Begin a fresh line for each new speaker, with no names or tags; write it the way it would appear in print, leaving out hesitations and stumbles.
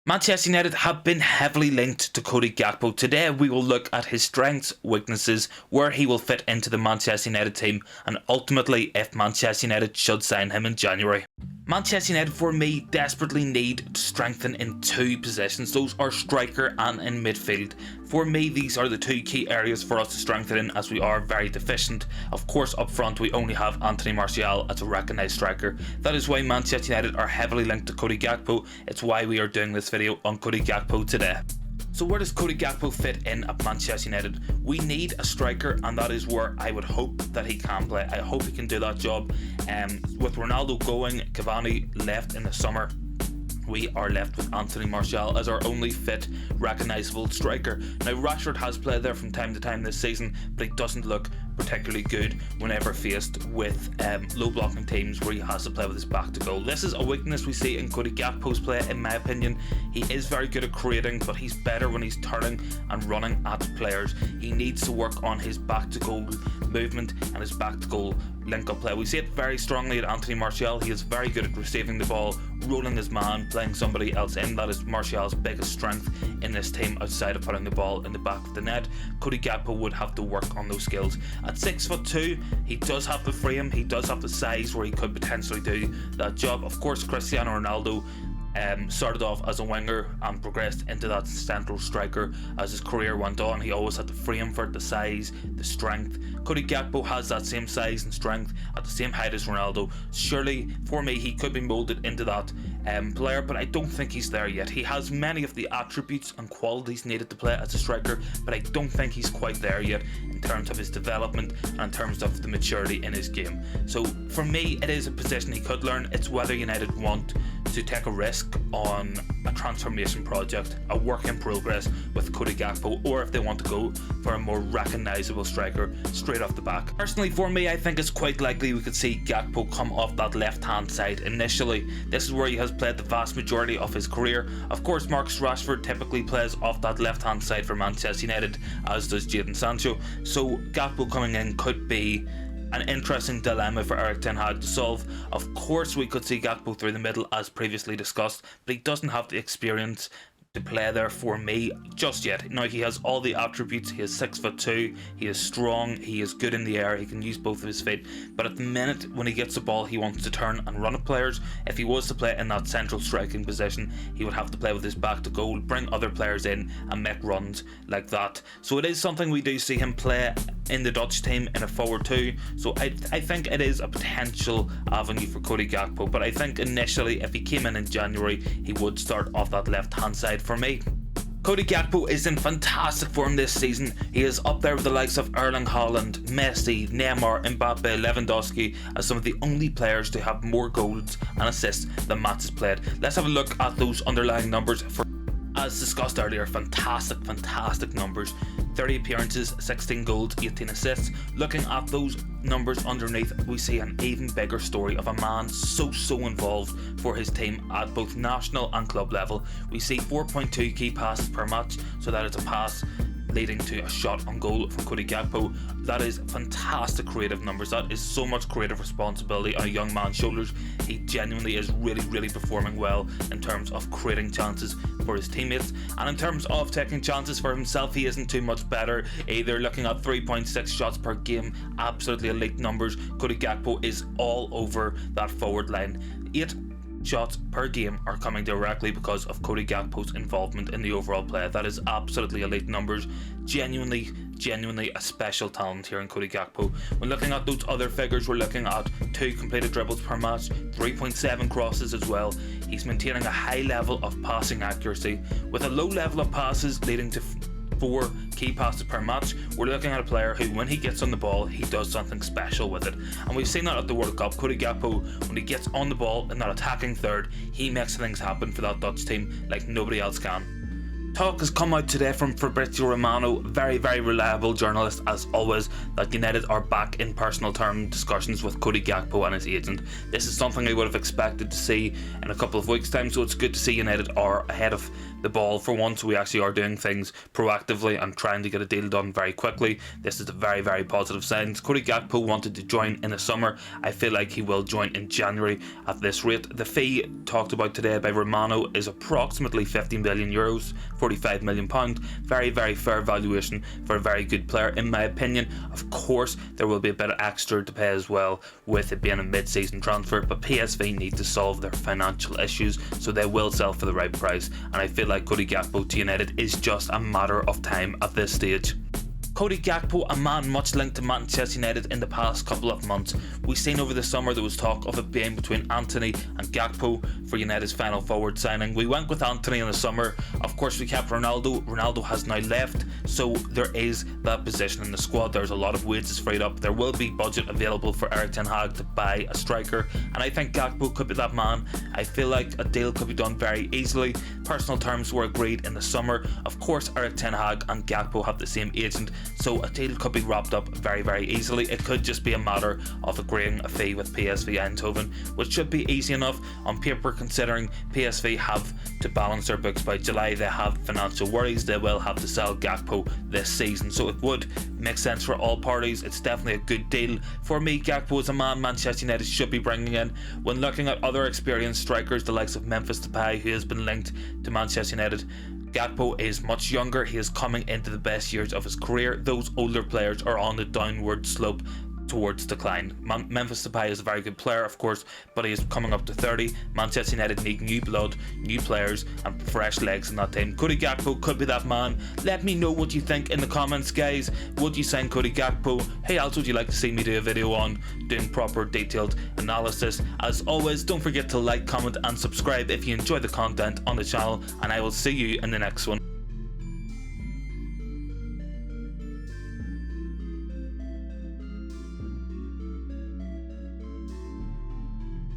Manchester United have been heavily linked to Cody Gakpo. Today we will look at his strengths, weaknesses, where he will fit into the Manchester United team, and ultimately if Manchester United should sign him in January. Manchester United, for me, desperately need to strengthen in two positions. Those are striker and in midfield. For me, these are the two key areas for us to strengthen in, as we are very deficient. Of course, up front we only have Anthony Martial as a recognised striker. That is why Manchester United are heavily linked to Cody Gakpo. It's why we are doing this video on Cody Gakpo today. So where does Cody Gakpo fit in at Manchester United? We need a striker, and that is where I would hope that he can play. I hope he can do that job. With Ronaldo going, Cavani left in the summer, we are left with Anthony Martial as our only fit, recognisable striker. Now, Rashford has played there from time to time this season, but he doesn't look particularly good whenever faced with low blocking teams where he has to play with his back to goal. This is a weakness we see in Cody Gakpo's play, in my opinion. He is very good at creating, but he's better when he's turning and running at players. He needs to work on his back to goal movement and his back to goal link-up play. We see it very strongly at Anthony Martial. He is very good at receiving the ball, rolling his man, playing somebody else in. That is Martial's biggest strength in this team, outside of putting the ball in the back of the net. Cody Gakpo would have to work on those skills. At 6'2", he does have the frame, he does have the size where he could potentially do that job. Of course, Cristiano Ronaldo started off as a winger and progressed into that central striker as his career went on. He always had the frame for it, the size, the strength. Cody Gakpo has that same size and strength at the same height as Ronaldo. Surely, for me, he could be moulded into that player, but I don't think he's there yet. He has many of the attributes and qualities needed to play as a striker, but I don't think he's quite there yet in terms of his development and in terms of the maturity in his game. So for me, it is a position he could learn. It's whether United want to take a risk on a transformation project, a work in progress with Cody Gakpo, or if they want to go for a more recognisable striker straight off the back. Personally, for me, I think it's quite likely we could see Gakpo come off that left hand side initially. This is where he has played the vast majority of his career. Of course, Marcus Rashford typically plays off that left hand side for Manchester United, as does Jadon Sancho, so Gakpo coming in could be an interesting dilemma for Eric Tenhag to solve. Of course, we could see Gakpo through the middle as previously discussed, but he doesn't have the experience to play there for me just yet. Now, he has all the attributes. He is 6'2", he is strong, he is good in the air, he can use both of his feet, but at the minute when he gets the ball, he wants to turn and run at players. If he was to play in that central striking position, he would have to play with his back to goal, bring other players in and make runs like that. So it is something we do see him play in the Dutch team in a forward two, so I think it is a potential avenue for Cody Gakpo, but I think initially if he came in January, he would start off that left hand side for me. Cody Gakpo is in fantastic form this season. He is up there with the likes of Erling Haaland, Messi, Neymar, Mbappe, Lewandowski as some of the only players to have more goals and assists than matches played. Let's have a look at those underlying numbers. As discussed earlier, fantastic numbers. 30 appearances, 16 goals, 18 assists. Looking at those numbers underneath, we see an even bigger story of a man so involved for his team at both national and club level. We see 4.2 key passes per match, so that is a pass leading to a shot on goal from Cody Gakpo. That is fantastic creative numbers. That is so much creative responsibility on a young man's shoulders. He genuinely is really performing well in terms of creating chances for his teammates, and in terms of taking chances for himself, he isn't too much better either. Looking at 3.6 shots per game, absolutely elite numbers. Cody Gakpo is all over that forward line. 8 shots per game are coming directly because of Cody Gakpo's involvement in the overall play. That is absolutely elite numbers. Genuinely a special talent here in Cody Gakpo. When looking at those other figures, we're looking at 2 completed dribbles per match, 3.7 crosses as well. He's maintaining a high level of passing accuracy with a low level of passes leading to 4 key passes per match. We're looking at a player who, when he gets on the ball, he does something special with it, and we've seen that at the World Cup. Cody Gakpo, when he gets on the ball in that attacking third, he makes things happen for that Dutch team like nobody else can. Talk has come out today from Fabrizio Romano, very reliable journalist as always, that United are back in personal term discussions with Cody Gakpo and his agent. This is something I would have expected to see in a couple of weeks' time, so it's good to see United are ahead of the ball for once. We actually are doing things proactively and trying to get a deal done very quickly. This is a very positive sign. Cody Gakpo wanted to join in the summer. I feel like he will join in January at this rate. The fee talked about today by Romano is approximately 50 million euros, 45 million pounds. Very fair valuation for a very good player in my opinion. Of course there will be a bit of extra to pay as well with it being a mid-season transfer, but PSV need to solve their financial issues, so they will sell for the right price, and I feel like Cody Gakpo to United is just a matter of time at this stage. Cody Gakpo, a man much linked to Manchester United in the past couple of months. We've seen over the summer there was talk of it being between Antony and Gakpo for United's final forward signing. We went with Antony in the summer. Of course we kept Ronaldo. Ronaldo has now left, so there is that position in the squad. There's a lot of wages freed up. There will be budget available for tenhag to buy a striker, and I think Gakpo could be that man. I feel like a deal could be done very easily. Personal terms were agreed in the summer. Of course tenhag and Gakpo have the same agent, so a deal could be wrapped up very easily. It could just be a matter of agreeing a fee with PSV Eindhoven, which should be easy enough on paper considering PSV have to balance their books by July. They have financial worries. They will have to sell Gakpo this season, so it would make sense for all parties. It's definitely a good deal. For me, Gakpo is a man Manchester United should be bringing in. When looking at other experienced strikers, the likes of Memphis Depay, who has been linked to Manchester United, Gakpo is much younger. He is coming into the best years of his career. Those older players are on the downward slope towards decline. Memphis Depay is a very good player, of course, but he is coming up to 30. Manchester United need new blood, new players, and fresh legs in that team. Cody Gakpo could be that man. Let me know what you think in the comments, guys. Would you sign Cody Gakpo? Who else would you like to see me do a video on doing proper detailed analysis? As always, don't forget to like, comment, and subscribe if you enjoy the content on the channel, and I will see you in the next one.